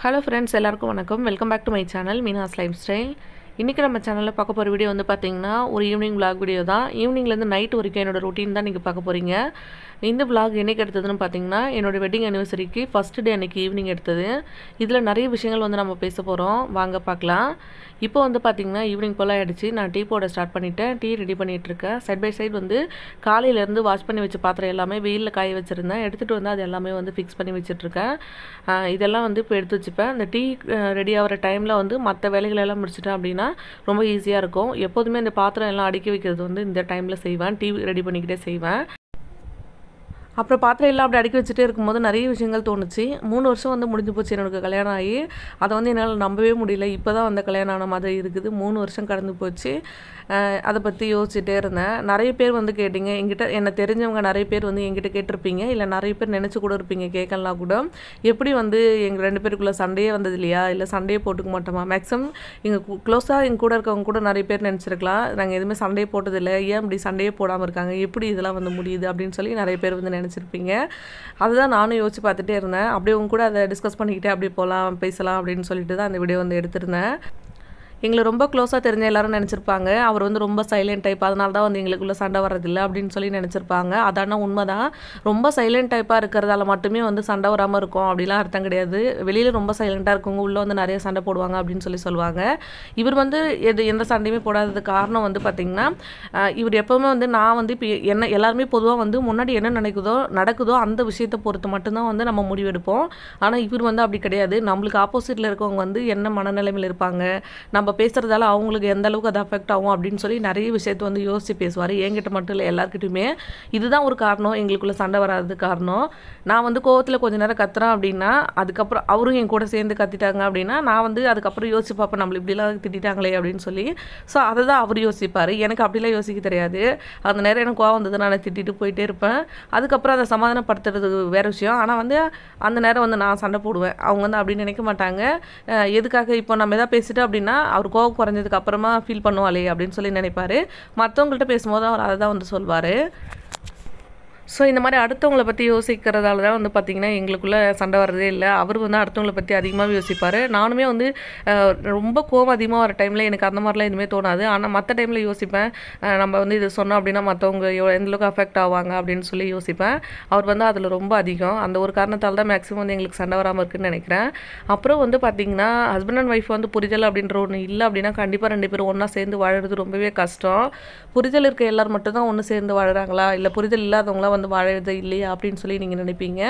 Hello friends, எல்லாருக்கும் வணக்கம். Welcome back to my channel Meena's life style. இன்றைக்கி நம்ம சேனலில் பார்க்க போகிற வீடியோ வந்து பார்த்திங்கன்னா ஒரு ஈவினிங் vlog வீடியோ தான். ஈவினிங்லேருந்து நைட் வரைக்கும் என்னோடய ரொட்டீன் தான் நீங்கள் பார்க்க போகிறீங்க. இந்த vlog என்னைக்கு எடுத்ததுன்னு பார்த்தீங்கன்னா என்னோடய வெட்டிங் அனிவர்சரிக்கு ஃபஸ்ட் டே அன்றைக்கி ஈவினிங் எடுத்தது. இதில் நிறைய விஷயங்கள் வந்து நம்ம பேச போகிறோம், வாங்க பார்க்கலாம். இப்போ வந்து பார்த்திங்கன்னா ஈவினிங் போல் ஆகிடுச்சு. நான் டீ போட ஸ்டார்ட் பண்ணிவிட்டேன். டீ ரெடி பண்ணிகிட்ருக்கேன். சைட் பை சைடு வந்து காலையிலேருந்து வாஷ் பண்ணி வச்ச பாத்திரம் எல்லாமே வெயிலில் காய வச்சுருந்தேன். எடுத்துகிட்டு வந்து அது எல்லாமே வந்து ஃபிக்ஸ் பண்ணி வச்சிட்ருக்கேன். இதெல்லாம் வந்து இப்போ எடுத்து வச்சுப்பேன். இந்த டீ ரெடி ஆகிற டைமில் வந்து மற்ற வேலைகளெல்லாம் முடிச்சிட்டேன் அப்படின்னா ரொம்ப ஈஸியாக இருக்கும். எப்போதுமே இந்த பாத்திரம் எல்லாம் அடுக்கி வைக்கிறது வந்து இந்த டைமில் செய்வேன். டீ ரெடி பண்ணிக்கிட்டே செய்வேன். அப்புறம் பாத்திரம் எல்லாம் அப்படி அடுக்கி வச்சுட்டே இருக்கும்போது நிறைய விஷயங்கள் தோணுச்சு. 3 வருஷம் வந்து முடிஞ்சு போச்சு எனக்கு கல்யாணம் ஆகி. அதை வந்து என்னால் நம்பவே முடியல. இப்போ தான் வந்து கல்யாணம் ஆன மாதிரி இருக்குது. 3 வருஷம் கடந்து போச்சு. அதை பற்றி யோசிச்சுட்டே இருந்தேன். நிறைய பேர் வந்து கேட்டிங்க என்கிட்ட, என்னை தெரிஞ்சவங்க நிறைய பேர் வந்து என்கிட்ட கேட்டிருப்பீங்க, இல்லை நிறைய பேர் நினச்சி கூட இருப்பீங்க, கேட்கலாம் கூட. எப்படி வந்து எங்கள் 2 பேருக்குள்ளே சண்டையே வந்தது இல்லையா, இல்லை சண்டையே போட்டுக்க மாட்டோமா? மேக்ஸிமம் எங்கள் க்ளோஸாக எங்கள் கூட இருக்கவங்க கூட நிறைய பேர் நினச்சிருக்கலாம் நாங்கள் எதுவுமே சண்டையே போட்டதில்லை, ஏன் இப்படி சண்டையே போடாமல் இருக்காங்க, எப்படி இதெல்லாம் வந்து முடியுது அப்படின்னு சொல்லி நிறைய பேர் வந்து நினச்சிருப்பீங்க. அதுதான் நானும் யோசிச்சு பார்த்துட்டே இருந்தேன். அப்படியே உங்க கூட அதை டிஸ்கஸ் பண்ணிக்கிட்டே அப்படியே போகலாம், பேசலாம் அப்படின்னு சொல்லிட்டு தான் அந்த வீடியோ வந்து எடுத்திருந்தேன். எங்களை ரொம்ப க்ளோஸாக தெரிஞ்ச எல்லாரும் நினச்சிருப்பாங்க அவர் வந்து ரொம்ப சைலண்ட் டைப், அதனால தான் வந்து எங்களுக்குள்ளே சண்டை வர்றதில்லை அப்படின்னு சொல்லி நினச்சிருப்பாங்க. அதான உண்மை தான். ரொம்ப சைலண்ட் டைப்பாக இருக்கிறதால மட்டுமே வந்து சண்டை வராமல் இருக்கும் அப்படிலாம் அர்த்தம் கிடையாது. வெளியில் ரொம்ப சைலண்ட்டாக இருக்கவங்க உள்ளே வந்து நிறைய சண்டை போடுவாங்க அப்படின்னு சொல்லுவாங்க. இவர் வந்து எந்த சண்டையுமே போடாததுக்கு காரணம் வந்து பார்த்திங்கன்னா, இவர் எப்போவுமே வந்து நான் வந்து இப்போ என்ன எல்லாருமே பொதுவாக வந்து முன்னாடி என்ன நடக்குதோ அந்த விஷயத்தை பொறுத்து மட்டும்தான் வந்து நம்ம முடிவெடுப்போம். ஆனால் இவர் வந்து அப்படி கிடையாது. நம்மளுக்கு ஆப்போசிட்டில் இருக்கவங்க வந்து என்ன மனநிலைமையில் இருப்பாங்க, நம்ம பேசுகிறதால அவங்களுக்கு எந்த அளவுக்கு அது அஃபெக்ட் ஆகும் அப்படின்னு சொல்லி நிறைய விஷயத்தை வந்து யோசித்து பேசுவார். என்கிட்ட மட்டும் இல்லை, எல்லாருக்கிட்டையுமே. இதுதான் ஒரு காரணம் எங்களுக்குள்ளே சண்டை வராது காரணம். நான் வந்து கோவத்தில் கொஞ்ச நேரம் கத்துறேன் அப்படின்னா அதுக்கப்புறம் அவரும் என் கூட சேர்ந்து கத்திட்டாங்க அப்படின்னா நான் வந்து அதுக்கப்புறம் யோசிச்சு பார்ப்பேன், நம்மளை இப்படிலாம் திட்டாங்களே அப்படின்னு சொல்லி. ஸோ அதை தான் அவர் யோசிப்பார். எனக்கு அப்படிலாம் யோசிக்க தெரியாது. அந்த நேரம் எனக்கு கோவம் வந்தது, நான் திட்டிட்டு போயிட்டே இருப்பேன். அதுக்கப்புறம் அதை சமாதானப்படுத்துறது வேறு விஷயம். ஆனால் வந்து அந்த நேரம் வந்து நான் சண்டை போடுவேன். அவங்க வந்து அப்படி நினைக்க மாட்டாங்க. எதுக்காக இப்போ நம்ம எதாவது பேசிட்டோம் அப்படின்னா அவர் கோவம் குறைஞ்சதுக்கு அப்புறமா ஃபீல் பண்ணுவாளே அப்படின்னு சொல்லி நினைப்பார். மற்றவங்கள்ட்ட பேசும்போது அவர் அதை தான் வந்து சொல்வார். ஸோ இந்த மாதிரி அடுத்தவங்களை பற்றி யோசிக்கிறதால தான் வந்து பார்த்திங்கன்னா எங்களுக்குள்ளே சண்டை வர்றதே இல்லை. அவர் வந்து அடுத்தவங்களை பற்றி அதிகமாக யோசிப்பார். நானுமே வந்து ரொம்ப கோவம் அதிகமாக வர டைமில் எனக்கு அந்த மாதிரிலாம் எதுவுமே தோணாது. ஆனால் மற்ற டைமில் யோசிப்பேன், நம்ம வந்து இது சொன்னோம் அப்படின்னா மற்றவங்க எந்தளவுக்கு அஃபெக்ட் ஆவாங்க அப்படின்னு சொல்லி யோசிப்பேன். அவர் வந்து அதில் ரொம்ப அதிகம். அந்த ஒரு காரணத்தால் தான் மேக்ஸிமம் வந்து எங்களுக்கு சண்டை வராமல் இருக்குன்னு நினைக்கிறேன். அப்புறம் வந்து பார்த்திங்கன்னா ஹஸ்பண்ட் அண்ட் ஒய்ஃப் வந்து புரிதல் அப்படின்ற ஒன்று இல்லை அப்படின்னா கண்டிப்பாக 2 பேரும் ஒன்றா சேர்ந்து வாழறது ரொம்பவே கஷ்டம். புரிதல் இருக்க எல்லோரும் மட்டும்தான் ஒன்று சேர்ந்து வாழறாங்களா, இல்லை புரிதல் இல்லாதவங்களாம் வந்து வாழறது இல்லையா அப்படின்னு சொல்லி நீங்கள் நினைப்பீங்க.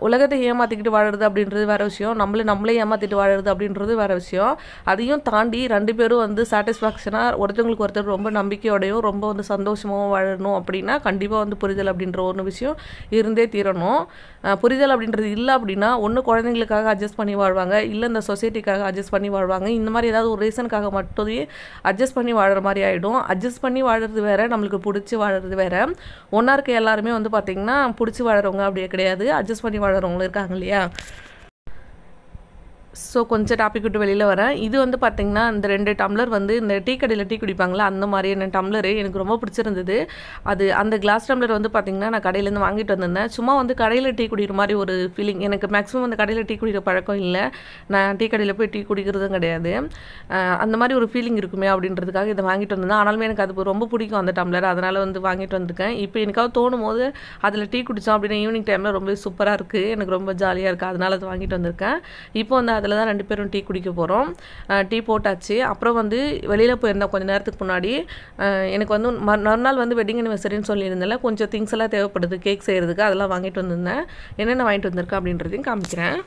உலகத்தை ஏமாற்றிக்கிட்டு வாழறது அப்படின்றது வேறு விஷயம், நம்மளே ஏமாற்றிட்டு வாழறது அப்படின்றது வேறு விஷயம். அதையும் தாண்டி 2 பேரும் வந்து சாட்டிஸ்ஃபேக்ஷனாக ஒருத்தவங்களுக்கு ஒருத்தர் ரொம்ப நம்பிக்கையோடையும் ரொம்ப வந்து சந்தோஷமாகவும் வாழணும் அப்படின்னா கண்டிப்பாக வந்து புரிதல் அப்படின்ற ஒரு விஷயம் இருந்தே தீரணும். புரிதல் அப்படின்றது இல்லை அப்படின்னா ஒன்று குழந்தைங்களுக்காக அட்ஜஸ்ட் பண்ணி வாழ்வாங்க, இல்லை இந்த சொசைட்டிக்காக அட்ஜஸ்ட் பண்ணி வாழ்வாங்க. இந்த மாதிரி ஏதாவது ஒரு ரீசனுக்காக மட்டுமே அட்ஜஸ்ட் பண்ணி வாழற மாதிரி ஆகிடும். அட்ஜஸ்ட் பண்ணி வாழறது வேறு, நம்மளுக்கு பிடிச்சி வாழறது வேறு. ஒன்றா இருக்க எல்லாருமே வந்து பார்த்திங்கன்னா பிடிச்சி வாழறவங்க அப்படியே கிடையாது, அட்ஜஸ்ட் பண்ணி வாழறவங்களும் இருக்காங்க இல்லையா. ஸோ கொஞ்சம் டாபிக் விட்டு வெளியில் வரேன். இது வந்து பார்த்திங்கன்னா இந்த 2 டம்ளர் வந்து இந்த டீ கடையில் டீ குடிப்பாங்களா அந்த மாதிரியான டம்ளரு எனக்கு ரொம்ப பிடிச்சிருந்தது. அந்த கிளாஸ் டம்ளர் வந்து பார்த்திங்கன்னா நான் கடையிலேருந்து வாங்கிட்டு வந்திருந்தேன். சும்மா வந்து கடையில் டீ குடிக்கிற மாதிரி ஒரு ஃபீலிங். எனக்கு மேக்ஸிமம் அந்த கடையில் டீ குடிக்கிற பழக்கம் இல்லை, நான் டீ கடையில் போய் டீ குடிக்கிறதும் கிடையாது. அந்த மாதிரி ஒரு ஃபீலிங் இருக்குமே அப்படின்றதுக்காக இதை வாங்கிட்டு வந்திருந்தேன். ஆனாலுமே எனக்கு அது ரொம்ப பிடிக்கும் அந்த டம்ளர், அதனால் வந்து வாங்கிட்டு வந்திருக்கேன். இப்போ எனக்காவது தோணும் போது அதில் டீ குடித்தோம் அப்படின்னா ஈவினிங் டைமில் ரொம்ப சூப்பராக இருக்குது, எனக்கு ரொம்ப ஜாலியாக இருக்குது, அதனால் அதை வாங்கிட்டு வந்திருக்கேன். இப்போ வந்து அதில் தான் 2 பேரும் டீ குடிக்க போகிறோம். டீ போட்டாச்சு. அப்புறம் வந்து வெளியில் போயிருந்தேன் கொஞ்சம் நேரத்துக்கு முன்னாடி. எனக்கு வந்து மறுநாள் வந்து வெட்டிங் அனிவர்சரின்னு சொல்லியிருந்தேன்ல, கொஞ்சம் திங்ஸ் எல்லாம் தேவைப்படுது கேக் செய்கிறதுக்கு, அதெல்லாம் வாங்கிட்டு வந்திருந்தேன். என்னென்ன வாங்கிட்டு வந்திருக்கேன் அப்படின்றதையும் காமிக்கிறேன்.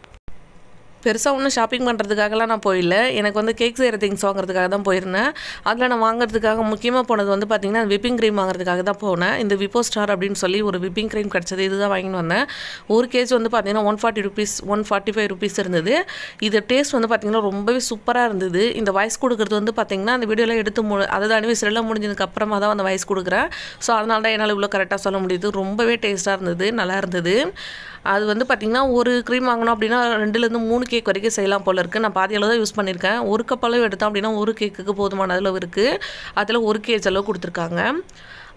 பெருசாக ஒன்றும் ஷாப்பிங் பண்ணுறதுக்காகலாம் நான் போயிடல. எனக்கு வந்து கேக் செய்கிற திங்ஸ் வாங்குறதுக்காக தான் போயிருந்தேன். அதில் நான் வாங்குறதுக்காக முக்கியமாக போனது வந்து பார்த்திங்கன்னா விப்பிங் க்ரீம் வாங்குறதுக்காக தான் போனேன். இந்த விப்போ ஸ்டார் அப்படின்னு சொல்லி ஒரு விப்பிங் க்ரீம் கிடச்சது, இதுதான் வாங்கிட்டு வந்தேன். ஒரு கேஜ் வந்து பார்த்திங்கன்னா 140 rupees 145 rupees இருந்தது. இது டேஸ்ட் வந்து பார்த்திங்கன்னா ரொம்பவே சூப்பராக இருந்தது. இந்த வாய்ஸ் கொடுக்குறது வந்து பார்த்திங்கன்னா அந்த வீடியோவில் எடுத்து அதாவது அனிவர்சரிலாம் முடிஞ்சதுக்கு அப்புறமா தான் அந்த வாய்ஸ் கொடுக்குறேன். ஸோ அதனால தான் என்னால் இவ்வளோ கரெக்டாக சொல்ல முடியுது. ரொம்பவே டேஸ்ட்டாக இருந்தது, நல்லா இருந்தது. அது வந்து பார்த்திங்கன்னா ஒரு க்ரீம் வாங்கினோம் அப்படின்னா 2லேருந்து 3 கேக் வரைக்கும் செய்யலாம் போல் இருக்குது. நான் பாதி அளவு தான் யூஸ் பண்ணியிருக்கேன். ஒரு கப் அளவு எடுத்தோம் அப்படின்னா ஒரு கேக்குக்கு போதுமான அளவு இருக்குது. அதில் 1 kg அளவு கொடுத்துருக்காங்க.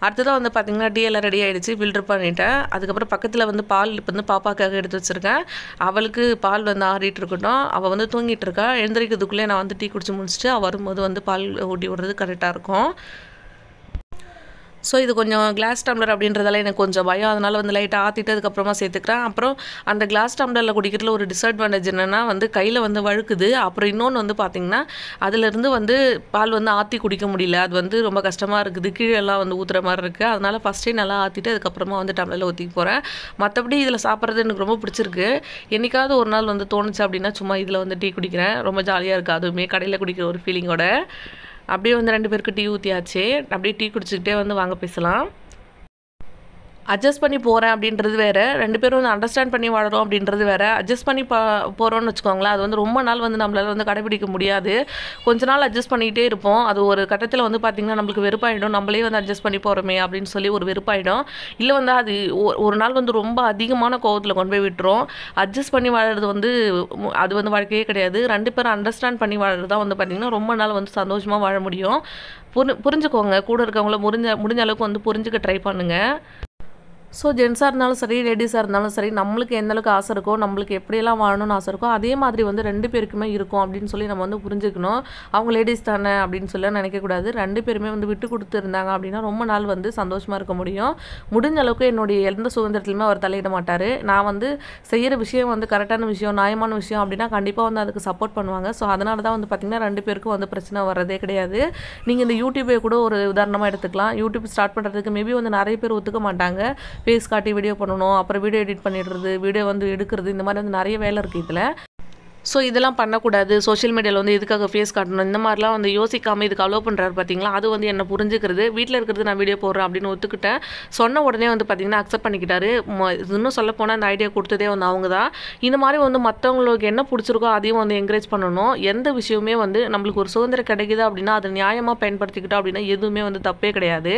அடுத்ததான் வந்து பார்த்திங்கன்னா டீ எல்லாம் ரெடி ஆகிடுச்சு, ஃபில்டர் பண்ணிவிட்டேன். அதுக்கப்புறம் பக்கத்தில் வந்து பால் இப்போ வந்து பாப்பாக்காக எடுத்து வச்சுருக்கேன். அவளுக்கு பால் வந்து ஆறிட்டு இருக்கட்டும். அவள் வந்து தூங்கிட்டு இருக்கா. எழுந்திரிக்கிறதுக்குள்ளே நான் வந்து டீ குடிச்சு முடிச்சுட்டு அவள் வரும்போது வந்து பால் ஊட்டி விடுறது கரெக்டாக இருக்கும். ஸோ இது கொஞ்சம் கிளாஸ் டம்ளர் அப்படின்றதால எனக்கு கொஞ்சம் பயம். அதனால் வந்து லைட்டாக ஆற்றிட்டு அதுக்கப்புறமா சேர்த்துக்கிறேன். அப்புறம் அந்த கிளாஸ் டம்ளரில் குடிக்கிறதுல ஒரு டிஸ்அட்வான்டேஜ் என்னென்னா வந்து கையில் வந்து வழுக்குது. அப்புறம் இன்னொன்று வந்து பார்த்திங்கன்னா அதிலேருந்து வந்து பால் வந்து ஆற்றி குடிக்க முடியல. அது வந்து ரொம்ப கஷ்டமாக இருக்குது. கீழெல்லாம் வந்து ஊற்றுற மாதிரி இருக்குது. அதனால் ஃபஸ்ட்டே நல்லா ஆற்றிட்டு அதுக்கப்புறமா வந்து டம்ளரில் ஊற்றிக்க போகிறேன். மற்றபடி இதில் சாப்பிட்றது எனக்கு ரொம்ப பிடிச்சிருக்கு. என்றைக்காவது ஒரு நாள் வந்து தோணுச்சு அப்படின்னா சும்மா இதில் வந்து டீ குடிக்கிறேன். ரொம்ப ஜாலியாக இருக்குது. அதுவுமே கடையில் குடிக்கிற ஒரு ஃபீலிங்கோட. அப்படியே வந்து 2 பேருக்கு டீ ஊற்றியாச்சு. அப்படியே டீ குடிச்சிக்கிட்டே வந்து வாங்க பேசலாம். அட்ஜஸ்ட் பண்ணி போகிறேன் அப்படின்றது வேறு, 2 பேரும் வந்து அண்டர்ஸ்டாண்ட் பண்ணி வாழறோம் அப்படின்றது வேறு. அட்ஜஸ்ட் பண்ணி போகிறோம்னு வச்சுக்கோங்களேன், அது வந்து ரொம்ப நாள் வந்து நம்மளால் வந்து கடைபிடிக்க முடியாது. கொஞ்ச நாள் அட்ஜஸ்ட் பண்ணிகிட்டே இருப்போம். அது ஒரு கட்டத்தில் வந்து பார்த்திங்கன்னா நம்மளுக்கு வெறுப்பாயிடும். நம்மளே வந்து அட்ஜஸ்ட் பண்ணி போகிறோமே அப்படின்னு சொல்லி ஒரு வெறுப்பாயிடும். இல்லை வந்து அது ஒரு நாள் வந்து ரொம்ப அதிகமான கோவத்தில் கொண்டு போய் விட்டுரும். அட்ஜஸ்ட் பண்ணி வாழறது வந்து அது வந்து வாழ்க்கையே கிடையாது. 2 பேரும் அண்டர்ஸ்டாண்ட் பண்ணி வாழறது தான் வந்து பார்த்திங்கன்னா ரொம்ப நாள் வந்து சந்தோஷமாக வாழ முடியும். புரிஞ்சுக்கோங்க. கூட இருக்கவங்கள முடிஞ்ச அளவுக்கு வந்து புரிஞ்சுக்க ட்ரை பண்ணுங்கள். ஸோ ஜென்ஸாக இருந்தாலும் சரி, லேடிஸாக இருந்தாலும் சரி, நம்மளுக்கு எந்த அளவுக்கு ஆசை இருக்கோ, நம்மளுக்கு எப்படியெல்லாம் வாழணும்னு ஆசை இருக்கோ, அதே மாதிரி வந்து 2 பேருக்குமே இருக்கும் அப்படின்னு சொல்லி நம்ம வந்து புரிஞ்சுக்கணும். அவங்க லேடிஸ் தானே அப்படின்னு சொல்லி நினைக்கக்கூடாது. 2 பேருமே வந்து விட்டு கொடுத்து இருந்தாங்க அப்படின்னா ரொம்ப நாள் வந்து சந்தோஷமாக இருக்க முடியும். முடிஞ்ச அளவுக்கு என்னுடைய எந்த சுதந்திரத்துலையுமே அவர் தலையிட மாட்டார். நான் வந்து செய்கிற விஷயம் வந்து கரெக்டான விஷயம், நியாயமான விஷயம் அப்படின்னா கண்டிப்பாக வந்து அதுக்கு சப்போர்ட் பண்ணுவாங்க. ஸோ அதனால தான் வந்து பார்த்திங்கன்னா 2 பேருக்கும் வந்து பிரச்சனை வர்றதே கிடையாது. நீங்கள் இந்த யூடியூபை கூட ஒரு உதாரணமாக எடுத்துக்கலாம். யூடியூப் ஸ்டார்ட் பண்ணுறதுக்கு மேபி வந்து நிறைய பேர் ஒத்துக்க மாட்டாங்க. ஃபேஸ் காட்டி வீடியோ பண்ணணும், அப்புறம் வீடியோ எடிட் பண்ணிடுறது, வீடியோ வந்து எடுக்கிறது, இந்த மாதிரி வந்து நிறைய வேலை இருக்குது இதில். ஸோ இதெல்லாம் பண்ணக்கூடாது. சோஷியல் மீடியாவில் வந்து எதுக்காக ஃபேஸ் காட்டணும், இந்த மாதிரிலாம் வந்து யோசிக்காமல் இதுக்கு அலோவ் பண்ணுறாரு பார்த்தீங்களா, அது வந்து என்ன புரிஞ்சுக்கிறது. வீட்டில் இருக்கிறது நான் வீடியோ போடுறேன் அப்படின்னு ஒத்துக்கிட்டேன். சொன்ன உடனே வந்து பார்த்திங்கன்னா அக்செப்ட் பண்ணிக்கிட்டாரு. இன்னும் சொல்ல போனால் அந்த ஐடியா கொடுத்ததே வந்து அவங்க தான். இந்த மாதிரி வந்து மற்றவங்களுக்கு என்ன பிடிச்சிருக்கோ அதையும் வந்து என்கரேஜ் பண்ணணும். எந்த விஷயமே வந்து நம்மளுக்கு ஒரு சுதந்திரம் கிடைக்குது அப்படின்னா அதை நியாயமாக பயன்படுத்திக்கிட்டோம் அப்படின்னா எதுவுமே வந்து தப்பே கிடையாது.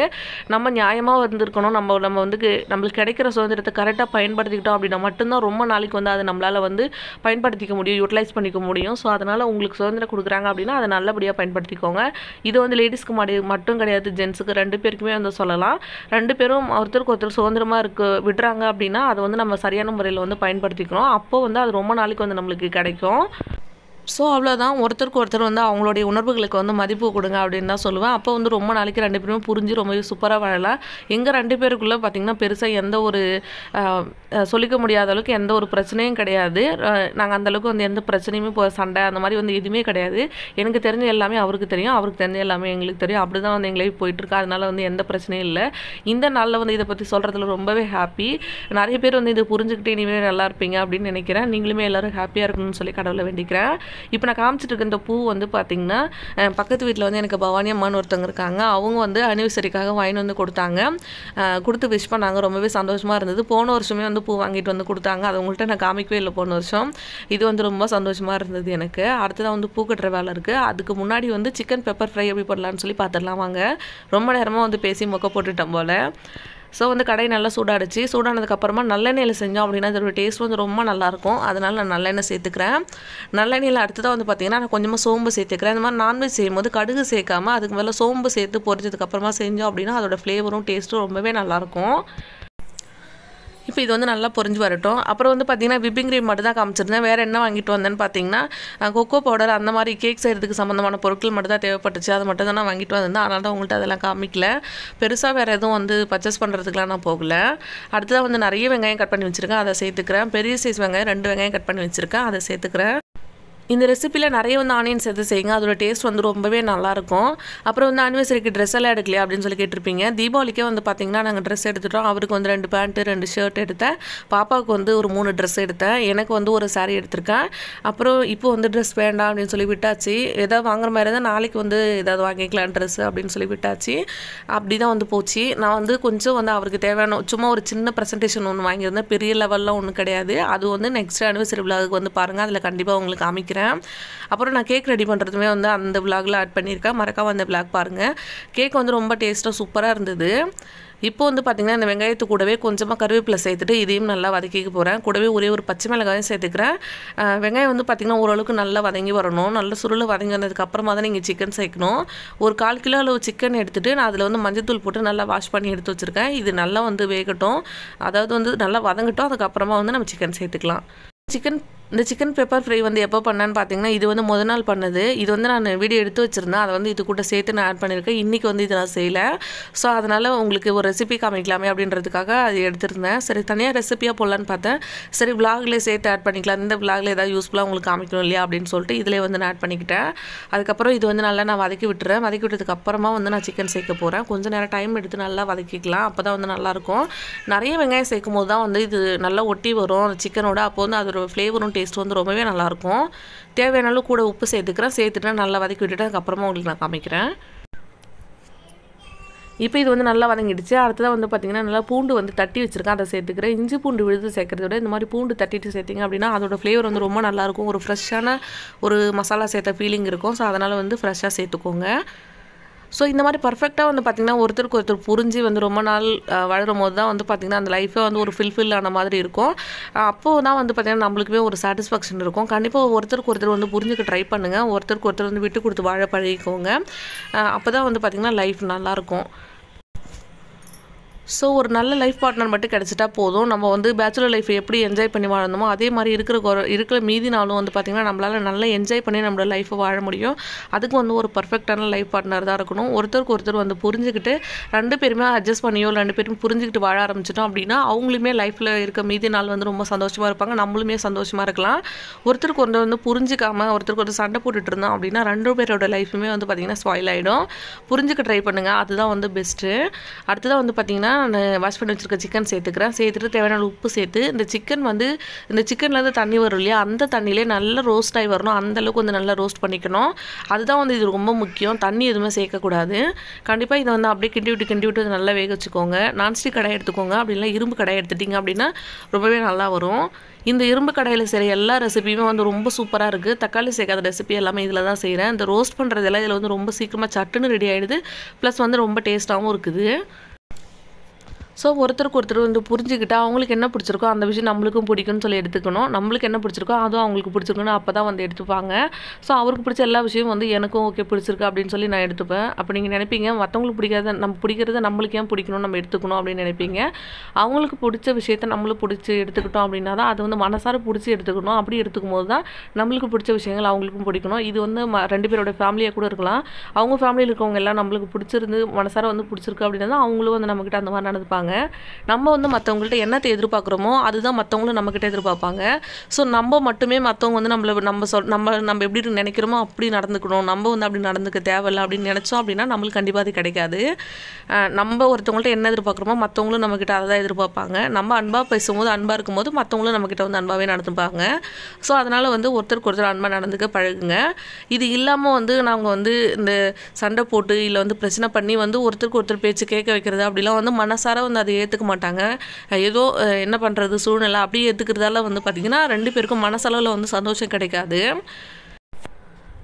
நம்ம நியாயமாக வந்துருக்கணும். நம்ம வந்து நம்மளுக்கு கிடைக்கிற சுதந்திரத்தை கரெக்டாக பயன்படுத்திக்கிட்டோம் அப்படின்னா மட்டும்தான் ரொம்ப நாளைக்கு வந்து அதை நம்மளால் வந்து பயன்படுத்திக்க முடியும், யூட்டிலைஸ் பண்ணிக்க முடியும். ஸோ அதனால் உங்களுக்கு சுதந்திரம் கொடுக்குறாங்க அப்படின்னா அதை நல்லபடியாக பயன்படுத்திக்கோங்க. இது வந்து லேடிஸ்க்கு மட்டும் கிடையாது, ஜென்ஸுக்கு 2 பேருக்குமே வந்து சொல்லலாம். 2 பேரும் ஒருத்தருக்கு ஒருத்தர் சுதந்திரமாக விடுறாங்க அப்படின்னா அதை வந்து நம்ம சரியான முறையில் வந்து பயன்படுத்திக்கணும். அப்போது வந்து அது ரொம்ப நாளைக்கு வந்து நம்மளுக்கு கிடைக்கும். ஸோ அவ்வளோதான். ஒருத்தருக்கு ஒருத்தர் வந்து அவங்களுடைய உணர்வுகளுக்கு வந்து மதிப்பு கொடுங்க அப்படின்னு தான் சொல்லுவேன். அப்போ வந்து ரொம்ப நாளைக்கு 2 பேருமே புரிஞ்சு ரொம்பவே சூப்பராக வாழலாம். எங்கள் 2 பேருக்குள்ளே பார்த்திங்கன்னா பெருசாக எந்த ஒரு சொல்லிக்க முடியாத அளவுக்கு எந்த ஒரு பிரச்சனையும் கிடையாது. நாங்கள் அந்தளவுக்கு வந்து எந்த பிரச்சனையுமே சண்டை அந்த மாதிரி வந்து எதுவுமே கிடையாது. எனக்கு தெரிஞ்ச எல்லாமே அவருக்கு தெரியும், அவருக்கு தெரிஞ்ச எல்லாமே எங்களுக்கு தெரியும். அப்படி தான் வந்து எங்களே போயிட்டுருக்கு. அதனால் வந்து எந்த பிரச்சனையும் இல்லை. இந்த நாளில் வந்து இதை பற்றி சொல்கிறதுல ரொம்பவே ஹாப்பி. நிறைய பேர் வந்து இதை புரிஞ்சுக்கிட்டு இனிமேல் நல்லா இருப்பீங்க அப்படின்னு நினைக்கிறேன். நீங்களுமே எல்லோரும் ஹாப்பியாக இருக்கணும்னு சொல்லி கடவுளை வேண்டிக்கிறேன். இப்போ நான் காமிச்சிட்டு இருக்க இந்த பூ வந்து பார்த்திங்கன்னா பக்கத்து வீட்டில் வந்து எனக்கு பவானி அம்மான்னு ஒருத்தவங்க இருக்காங்க. அவங்க வந்து அனிவர்சரிக்காக வாங்கிட்டு வந்து கொடுத்தாங்க. கொடுத்து விஷ் பண்ணாங்க. ரொம்பவே சந்தோஷமாக இருந்தது. போன வருஷமே வந்து பூ வாங்கிட்டு வந்து கொடுத்தாங்க. அது உங்கள்கிட்ட நான் காமிக்கவே இல்லை போன வருஷம். இது வந்து ரொம்ப சந்தோஷமாக இருந்தது எனக்கு. அடுத்ததான் வந்து பூ கட்டுற வேலை இருக்குது. அதுக்கு முன்னாடி வந்து சிக்கன் பெப்பர் ஃப்ரை எப்படி பண்ணலான்னு சொல்லி பார்த்துடலாம் வாங்க. ரொம்ப நேரமாக வந்து பேசி மொக்க போட்டுட்டோம் போல். ஸோ வந்து கடை நல்லா சூடாகிடுச்சு. சூடானதுக்கப்புறமா நல்லெண்ணெயில் செஞ்சோம் அப்படின்னா அதோட டேஸ்ட் வந்து ரொம்ப நல்லாயிருக்கும். அதனால் நான் நல்லெண்ணெய் சேர்த்துக்கிறேன். நல்லெண்ணெயில் அடுத்ததாக வந்து பார்த்திங்கன்னா நான் கொஞ்சமாக சோம்பு சேர்த்துக்கிறேன். இந்த மாதிரி நான்வெஜ் செய்யும்போது கடுகு சேர்க்காமல் அதுக்கு மேலே சோம்பு சேர்த்து பொரிச்சதுக்கப்புறமா செஞ்சோம் அப்படின்னா அதோட ஃப்ளேவரும் டேஸ்ட்டும் ரொம்பவே நல்லாயிருக்கும். இப்போ இது வந்து நல்லா பொரிஞ்சு வரட்டும். அப்புறம் வந்து பார்த்திங்கன்னா விப்பிங் க்ரீம் மட்டும் தான் காமிச்சிருந்தேன். வேறு என்ன வாங்கிட்டு வந்தேன்னு பார்த்தீங்கன்னா கொக்கோ பவுடர் அந்த மாதிரி கேக் செய்கிறதுக்கு சம்மந்தமான பொருட்கள் மட்டும் தான் தேவைப்பட்டுச்சு. அது மட்டும் தான் நான் வாங்கிட்டு வந்திருந்தேன். அதனால தான் உங்கள்கிட்ட அதெல்லாம் காமிக்கல. பெருசாக வேறு எதுவும் வந்து பர்ச்சேஸ் பண்ணுறதுக்குலாம் நான் போகல. அடுத்ததாக வந்து நிறைய வெங்காயம் கட் பண்ணி வச்சுருக்கேன், அதை சேர்த்துக்கிறேன். பெரிய சைஸ் வெங்காயம் 2 வெங்காயம் கட் பண்ணி வச்சுருக்கேன், அதை சேர்த்துக்கிறேன். இந்த ரெசிப்பியில் நிறைய வந்து ஆனியன் சேர்த்து செய்யுங்க. அதோட டேஸ்ட் வந்து ரொம்பவே நல்லாயிருக்கும். அப்புறம் வந்து ஆனிவர்சரிக்கு ட்ரெஸ் எல்லாம் எடுக்கலையா அப்படின்னு சொல்லி கேட்டிருப்பீங்க. தீபாவளிக்கே வந்து பார்த்திங்கன்னா நாங்கள் ட்ரெஸ் எடுத்துட்டோம். அவருக்கு வந்து 2 பேண்ட்டு 2 ஷர்ட் எடுத்தேன். பாப்பாவுக்கு வந்து ஒரு 3 ட்ரெஸ் எடுத்தேன். எனக்கு வந்து ஒரு சாரீ எடுத்திருக்கேன். அப்புறம் இப்போ வந்து ட்ரெஸ் வேண்டாம் அப்படின்னு சொல்லி விட்டாச்சு. எதாவது வாங்குற மாதிரி இருந்தால் நாளைக்கு வந்து ஏதாவது வாங்கிக்கலாம் ட்ரெஸ் அப்படின்னு சொல்லி விட்டாச்சு. அப்படி தான் வந்து போச்சு. நான் வந்து கொஞ்சம் வந்து அவருக்கு தேவையான சும்மா ஒரு சின்ன ப்ரெசன்டேஷன் ஒன்று வாங்கியிருந்தேன். பெரிய லெவலில் ஒன்றும் கிடையாது. அது வந்து நெக்ஸ்ட் ஆனிவர்சரி விழாவுக்கு வந்து பாருங்கள், அதில் கண்டிப்பாக உங்களுக்கு காமிக்கிறேன். காமிக்கிறேன். அப்புறம் நான் கேக் ரெடி பண்ணுறதுமே வந்து அந்த விலாகில் ஆட் பண்ணியிருக்கேன். மறக்காம அந்த விலாக் பாருங்கள். கேக் வந்து ரொம்ப டேஸ்ட்டாக சூப்பராக இருந்தது. இப்போ வந்து பார்த்திங்கன்னா இந்த வெங்காயத்து கூடவே கொஞ்சமாக கருவேப்பிலை சேர்த்துட்டு இதையும் நல்லா வதக்கிக்க போகிறேன். கூடவே ஒரே ஒரு பச்சை மிளகாயும் சேர்த்துக்கிறேன். வெங்காயம் வந்து பார்த்திங்கன்னா ஓரளவுக்கு நல்லா வதங்கி வரணும். நல்ல சுருளை வதங்கினதுக்கு அப்புறமா தான் நீங்கள் சிக்கன் சேர்க்கணும். ஒரு 1/4 கிலோ அளவு சிக்கன் எடுத்துகிட்டு நான் அதில் வந்து மஞ்சத்தூள் போட்டு நல்லா வாஷ் பண்ணி எடுத்து வச்சுருக்கேன். இது நல்லா வந்து வேகட்டும், அதாவது வந்து நல்லா வதங்கட்டும். அதுக்கப்புறமா வந்து நம்ம சிக்கன் சேர்த்துக்கலாம். இந்த சிக்கன் பெப்பர் ஃப்ரை வந்து எப்போ பண்ணேன்னு பார்த்தீங்கன்னா இது வந்து முதல் நாள் பண்ணது. இது வந்து நான் வீடியோ எடுத்து வச்சுருந்தேன். அதை வந்து இது கூட சேர்த்து நான் ஆட் பண்ணியிருக்கேன். இன்றைக்கி வந்து இதை நான் செய்யலை. ஸோ அதனால் உங்களுக்கு ஒரு ரெசிபி காமிக்கலாமே அப்படின்றதுக்காக அது எடுத்திருந்தேன். சரி, தனியாக ரெசிப்பியாக போடலான்னு பார்த்தேன். சரி, விலாக்லேயே சேர்த்து ஆட் பண்ணிக்கலாம். இந்த விலாகில் ஏதாவது யூஸ்ஃபுல்லாக உங்களுக்கு காமிக்கணும் இல்லையா அப்படின்னு சொல்லிட்டு இதிலே வந்து நான் ஆட் பண்ணிக்கிட்டேன். அதுக்கப்புறம் இது வந்து நல்லா நான் வதக்கி விட்டுறேன். வதக்கி விட்டதுக்கு அப்புறமா வந்து நான் சிக்கன் சேர்க்க போகிறேன். கொஞ்சம் நேரம் டைம் எடுத்து நல்லா வதக்கிக்கலாம். அப்போ தான் வந்து நல்லாயிருக்கும். நிறைய வெங்காயம் சேர்க்கும் போது தான் வந்து இது நல்லா ஒட்டி வரும் சிக்கனோட. அப்போ வந்து அதோட ஃப்ளேவரும் டேஸ்ட் வந்து ரொம்பவே நல்லாயிருக்கும். தேவையானாலும் கூட உப்பு சேர்த்துக்கிறேன். சேர்த்துட்டு நல்லா வதக்கி விட்டுட்டு அதுக்கப்புறமா உங்களுக்கு நான் காமிக்கிறேன். இப்போ இது வந்து நல்லா வதங்கிடுச்சு. அடுத்ததாக வந்து பார்த்திங்கன்னா நல்லா பூண்டு வந்து தட்டி வச்சுருக்கேன், அதை சேர்த்துக்கிறேன். இஞ்சி பூண்டு விழுது சேர்க்கறத விட இந்த மாதிரி பூண்டு தட்டிட்டு சேர்த்திங்க அப்படின்னா அதோட ஃப்ளேவர் வந்து ரொம்ப நல்லாயிருக்கும். ஒரு ஃப்ரெஷ்ஷான ஒரு மசாலா சேர்த்த ஃபீலிங் இருக்கும். ஸோ அதனால் வந்து ஃப்ரெஷ்ஷாக சேர்த்துக்கோங்க. ஸோ இந்த மாதிரி பர்ஃபெக்டாக வந்து பார்த்திங்கன்னா ஒருத்தருக்கு ஒருத்தர் புரிஞ்சு வந்து ரொம்ப நாள் வளரும் போது தான் வந்து பார்த்திங்கன்னா அந்த லைஃபே வந்து ஒரு ஃபில் ஆன மாதிரி இருக்கும். அப்போது தான் வந்து பார்த்திங்கன்னா நம்மளுக்குமே ஒரு சாட்டிஸ்ஃபேக்ஷன் இருக்கும். கண்டிப்பாக ஒருத்தருக்கு ஒருத்தர் வந்து புரிஞ்சுக்க ட்ரை பண்ணுங்கள். ஒருத்தருக்கு ஒருத்தர் வந்து விட்டு கொடுத்து வாழ பழகிக்கோங்க. அப்போ தான் வந்து பார்த்திங்கன்னா லைஃப் நல்லாயிருக்கும். ஸோ ஒரு நல்ல லைஃப் பார்ட்னர் மட்டும் கிடச்சிட்டா போதும். நம்ம வந்து பேச்சுலர் லைஃப் எப்படி என்ஜாய் பண்ணி வாழணுமோ அதே மாதிரி இருக்கிற மீதி நாளும் வந்து பார்த்திங்கன்னா நம்மளால் நல்லா என்ஜாய் பண்ணி நம்மளோட லைஃப்பை வாழ முடியும். அதுக்கு வந்து ஒரு பர்ஃபெக்டான லைஃப் பார்ட்னர் தான் இருக்கணும். ஒருத்தருக்கு ஒருத்தர் வந்து புரிஞ்சுக்கிட்டு 2 பேருமே அட்ஜஸ்ட் பண்ணியோ 2 பேரும் புரிஞ்சுக்கிட்டு வாழ ஆரம்பிச்சிட்டோம் அப்படின்னா அவங்களுமே லைஃப்பில் இருக்க மீதி நாள் வந்து ரொம்ப சந்தோஷமாக இருப்பாங்க. நம்மளுமே சந்தோஷமாக இருக்கலாம். ஒருத்தருக்கு ஒருத்தர் வந்து புரிஞ்சிக்காமல் ஒருத்தருக்கு ஒரு சண்டை போட்டுட்டு இருந்தோம் அப்படின்னா 2 பேரோட லைஃபுமே வந்து பார்த்திங்கன்னா ஸ்பாயில் ஆகிடும். புரிஞ்சுக்க ட்ரை பண்ணுங்கள், அதுதான் வந்து பெஸ்ட்டு. அடுத்ததாக வந்து பார்த்திங்கன்னா நான் வாஷ் பண்ணி வச்சுருக்க சிக்கன் சேர்த்துக்கிறேன். சேர்த்துட்டு தேவையான உப்பு சேர்த்து இந்த சிக்கன்லேருந்து தண்ணி வரும் இல்லையா, அந்த தண்ணியிலே நல்லா ரோஸ்ட் ஆகி வரணும். அந்தளவுக்கு வந்து நல்லா ரோஸ்ட் பண்ணிக்கணும். அதுதான் வந்து இது ரொம்ப முக்கியம். தண்ணி எதுவுமே சேர்க்கக்கூடாது. கண்டிப்பாக இதை வந்து அப்படியே கிண்டி விட்டு நல்லா வேக வச்சுக்கோங்க. நான்ஸ்டிக் கடாய் எடுத்துக்கோங்க. அப்படின்னா இரும்பு கடாய் எடுத்துட்டிங்க அப்படின்னா ரொம்பவே நல்லா வரும். இந்த இரும்பு கடாயில் செய்கிற எல்லா ரெசிபியுமே வந்து ரொம்ப சூப்பராக இருக்குது. தக்காளி சேர்க்காத ரெசிபி எல்லாமே இதில் தான் செய்கிறேன். இந்த ரோஸ்ட் பண்ணுறதெல்லாம் இதில் வந்து ரொம்ப சீக்கிரமாக சட்டுன்னு ரெடி ஆகிடுது. ப்ளஸ் வந்து ரொம்ப டேஸ்ட்டாகவும் இருக்குது. ஸோ ஒருத்தருக்கு ஒருத்தர் வந்து புரிஞ்சுக்கிட்டா அவங்களுக்கு என்ன பிடிச்சிருக்கோ அந்த விஷயம் நம்மளுக்கும் பிடிக்கும்னு சொல்லி எடுத்துக்கணும். நம்மளுக்கு என்ன பிடிச்சிருக்கோ அதுவும் அவங்களுக்கு பிடிச்சிருக்குன்னு அப்போ தான் வந்து எடுத்துப்பாங்க. ஸோ அவருக்கு பிடிச்ச எல்லா விஷயமும் வந்து எனக்கும் ஓகே பிடிச்சிருக்கு அப்படின்னு சொல்லி நான் எடுத்துப்பேன். அப்போ நீங்கள் நினைப்பீங்க மற்றவங்களுக்கு பிடிக்காத நம்ம பிடிக்கிறத நம்மளுக்கு ஏன் பிடிக்கணும் நம்ம எடுத்துக்கணும் அப்படின்னு நினைப்பீங்க. அவங்களுக்கு பிடிச்ச விஷயத்த நம்மளும் பிடிச்சி எடுத்துக்கிட்டோம் அப்படின்னா தான் அது வந்து மனசார பிடிச்சி எடுத்துக்கணும். அப்படி எடுத்துக்கும் போது தான் நம்மளுக்கு பிடிச்ச விஷயங்கள் அவங்களுக்கும் பிடிக்கணும். இது வந்து 2 பேரோட ஃபேமிலியாக கூட இருக்கலாம். அவங்க ஃபேமிலியில் இருக்கவங்க எல்லாம் நம்மளுக்கு பிடிச்சிருந்து மனசார வந்து பிடிச்சிருக்கு அப்படின்னா தான் அவங்களும் வந்து நம்மக்கிட்ட அந்த மாதிரி நடந்துப்பாங்க. நம்ம வந்து மற்றவங்கள்ட்ட என்னத்தை எதிர்பார்க்குறோமோ அதுதான் மற்றவங்களும் நம்மக்கிட்ட எதிர்பார்ப்பாங்க. ஸோ நம்ம மட்டுமே மற்றவங்க வந்து நம்ம எப்படி நினைக்கிறோமோ அப்படி நடந்துக்கணும், நம்ம வந்து அப்படி நடந்துக்க தேவையில்லை அப்படின்னு நினச்சோம் அப்படின்னா நம்மளுக்கு கண்டிப்பாக அது கிடைக்காது. நம்ம ஒருத்தவங்கள்ட்ட என்ன எதிர்பார்க்குறோமோ மற்றவங்களும் நம்மக்கிட்ட அதை தான் எதிர்பார்ப்பாங்க. நம்ம அன்பாக பேசும்போது அன்பாக இருக்கும்போது மற்றவங்களும் நம்மக்கிட்ட வந்து அன்பாகவே நடந்துப்பாங்க. ஸோ அதனால் வந்து ஒருத்தருக்கு ஒருத்தர் அன்பாக நடந்துக்க பழகுங்க. இது இல்லாமல் வந்து நாங்கள் வந்து இந்த சண்டை போட்டு இல்லை வந்து பிரச்சனை பண்ணி வந்து ஒருத்தருக்கு ஒருத்தர் பேச்சு கேட்க வைக்கிறது அப்படிலாம் வந்து மனசார வந்து அதை ஏற்றுக்க மாட்டாங்க. ஏதோ என்ன பண்ணுறது சூழ்நிலை அப்படியே ஏற்றுக்கிறதால வந்து பார்த்திங்கன்னா 2 பேருக்கும் மனசளவில் வந்து சந்தோஷம் கிடைக்காது.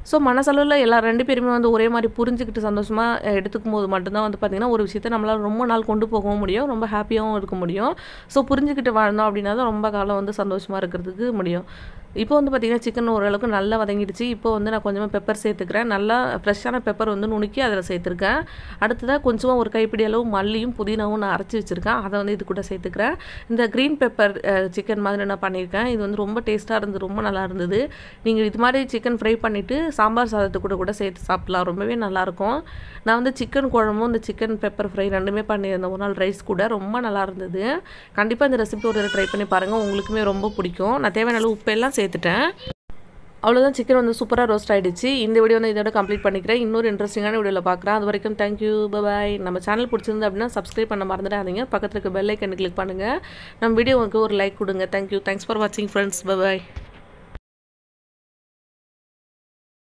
ஸோ மனசளவில் எல்லா 2 பேருமே வந்து ஒரே மாதிரி புரிஞ்சுக்கிட்டு சந்தோஷமாக எடுத்துக்கும் போது மட்டும்தான் வந்து பார்த்திங்கன்னா ஒரு விஷயத்தை நம்மளால் ரொம்ப நாள் கொண்டு போகவும் முடியும், ரொம்ப ஹாப்பியாகவும் இருக்க முடியும். ஸோ புரிஞ்சுக்கிட்டு வாழ்ந்தோம் அப்படின்னா தான் ரொம்ப காலம் வந்து சந்தோஷமாக இருக்கிறதுக்கு முடியும். இப்போ வந்து பார்த்திங்கன்னா சிக்கன் ஓரளவுக்கு நல்லா வதங்கிடுச்சு. இப்போ வந்து நான் கொஞ்சமாக பெப்பர் சேர்த்துக்கிறேன். நல்லா ஃப்ரெஷ்ஷான பெப்பர் வந்து நுணுக்கி அதில் சேர்த்துருக்கேன். அடுத்ததாக கொஞ்சமாக ஒரு கைப்பிடி அளவு மல்லியும் புதினாவும் நான் அரைச்சி வச்சுருக்கேன். அதை வந்து இது கூட சேர்த்துக்கிறேன். இந்த க்ரீன் பெப்பர் சிக்கன் மாதிரி நான் பண்ணியிருக்கேன். இது வந்து ரொம்ப டேஸ்ட்டாக இருந்தது, ரொம்ப நல்லா இருந்தது. நீங்கள் இது மாதிரி சிக்கன் ஃப்ரை பண்ணிவிட்டு சாம்பார் சாதத்தை கூட சேர்த்து சாப்பிட்லாம், ரொம்பவே நல்லாயிருக்கும். நான் வந்து சிக்கன் குழம்பும் இந்த சிக்கன் பெப்பர் ஃப்ரை 2மே பண்ணியிருந்தேன் ஒரு நாள் ரைஸ் கூட, ரொம்ப நல்லா இருந்தது. கண்டிப்பாக இந்த ரெசிபி ஒரு ட்ரை பண்ணி பாருங்கள், உங்களுக்குமே ரொம்ப பிடிக்கும். நான் தேவையான அளவு உப்பெல்லாம் சேர்த்துட்டேன். அவ்வளோதான், சிக்கன் வந்து சூப்பராக ரோஸ்ட் ஆகிடுச்சு. இந்த வீடியோ வந்து இதோட கம்ப்ளீட் பண்ணிக்கிறேன். இன்னொரு இன்ட்ரெஸ்டிங்கான வீடியோவில் பார்க்குறேன். அது வரைக்கும் தேங்க்யூ, பாய். நம்ம சேனல் பிடிச்சிருந்து அப்படின்னா சப்ஸ்கிரைப் பண்ண மறந்துடாதீங்க. பக்கத்தில் இருக்க பெல் ஐக்கன் கிளிக் பண்ணுங்கள். நம்ம வீடியோவுக்கு ஒரு லைக் கொடுங்க. தேங்க்யூ, தேங்க்ஸ் ஃபார் வாட்சிங் ஃப்ரெண்ட்ஸ், பாய்.